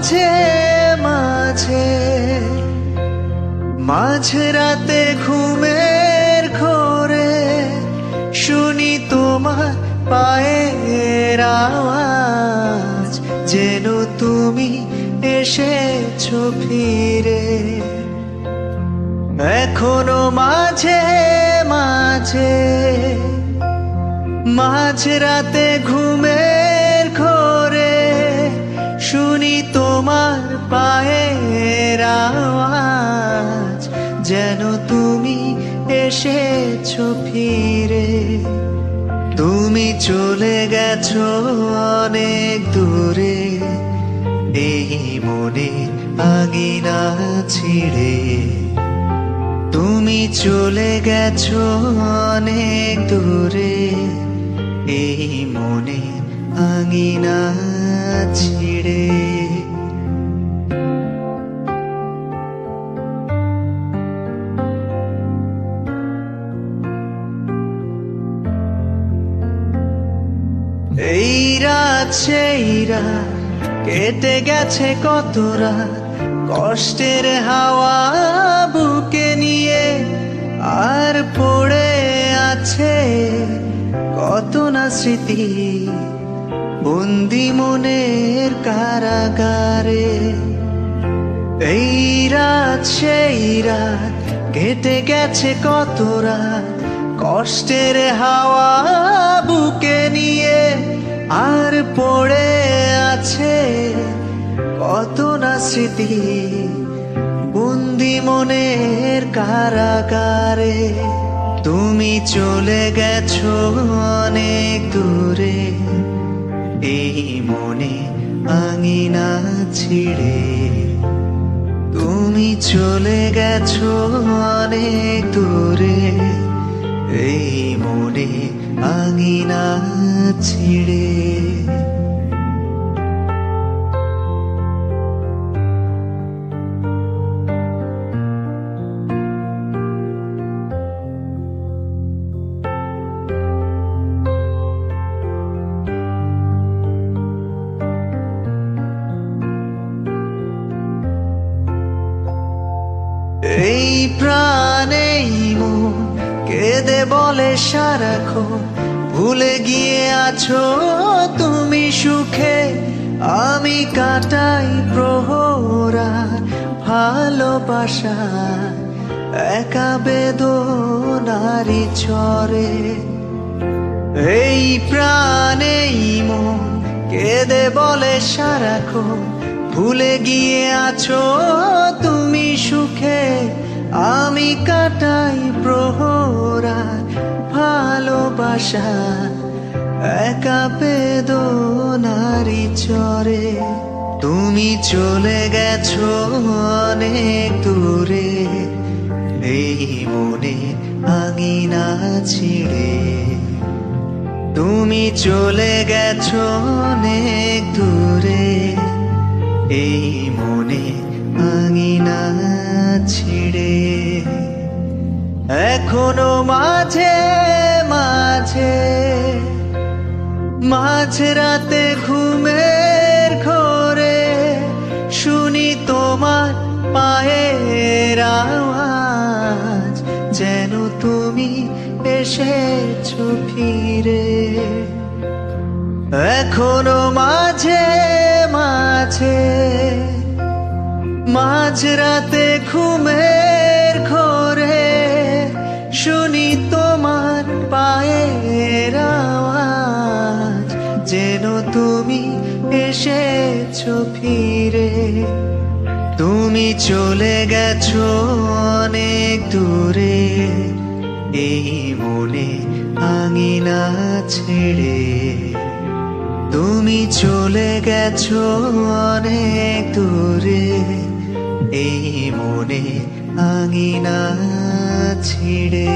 মাঝে মাঝে মাঝরাতে ঘুমের ঘোরে শুনি তোমার পায়ের আওয়াজ, যেন তুমি এসেছো ফিরে। এখনো মাঝে মাঝে মাঝরাতে ঘুমের ঘোরে শুনি তোমার পায়ের আওয়াজ, যেন তুমি এসেছো ফিরে। তুমি চলে গেছো অনেক দূরে, এই মনে আঙিনা ছিড়ে। তুমি চলে গেছো অনেক দূরে, এই মনে আঙিনা ছিড়ে। এই রাত সেই রাত কেটে গেছে কত রাত, কষ্টের হাওয়া বুকে নিয়ে, আর পড়ে আছে কত না স্মৃতি বন্দি মনের কারাগারে। এই রাত সেই রাত কেটে গেছে কত রাত, কষ্টের হাওয়া বুকে নিয়ে, আর পড়ে আছে কত না স্মৃতি বন্দি মনের কারাগারে। তুমি চলে গেছো অনেক দূরে, এই মনে আঙিনা ছিড়ে। তুমি চলে গেছো অনেক দূরে, এই মনে আঙিনা ছিড়ে। এই প্রাণেই মন কেঁদে বলে সারাক্ষণ, ভুলে গিয়ে আছো তুমি সুখে। আমি কাটাই প্রহরা ভালোবাসা একা বেদনারি ঝরে। এই প্রাণেই মন কেঁদে বলে সারাক্ষণ, ভুলে গিয়ে আছো তুমি সুখে। আমি কাটাই প্রহরা ভালোবাসা একা বেদনারি চরে। তুমি চলে গেছো অনেক দূরে, এই মনে আঙিনা ছিড়ে। তুমি চলে গেছো অনেক দূরে, এই মনে আঙিনা ছিড়ে। এখনো মাঝে মাঝে মাঝরাতে ঘুমের ঘোরে শুনি তোমার পায়ের আওয়াজ, যেন তুমি এসেছো ফিরে। এখনো মাঝে মাঝে মাঝরাতে ঘুমের ঘোরে শুনি তোমার পায়ের আওয়াজ, যেন তুমি এসেছো ফিরে। তুমি চলে গেছো অনেক দূরে, এই মনে আঙিনা ছেড়ে। তুমি চলে গেছো অনেক দূরে, এই মনে আঙিনা ছিড়ে।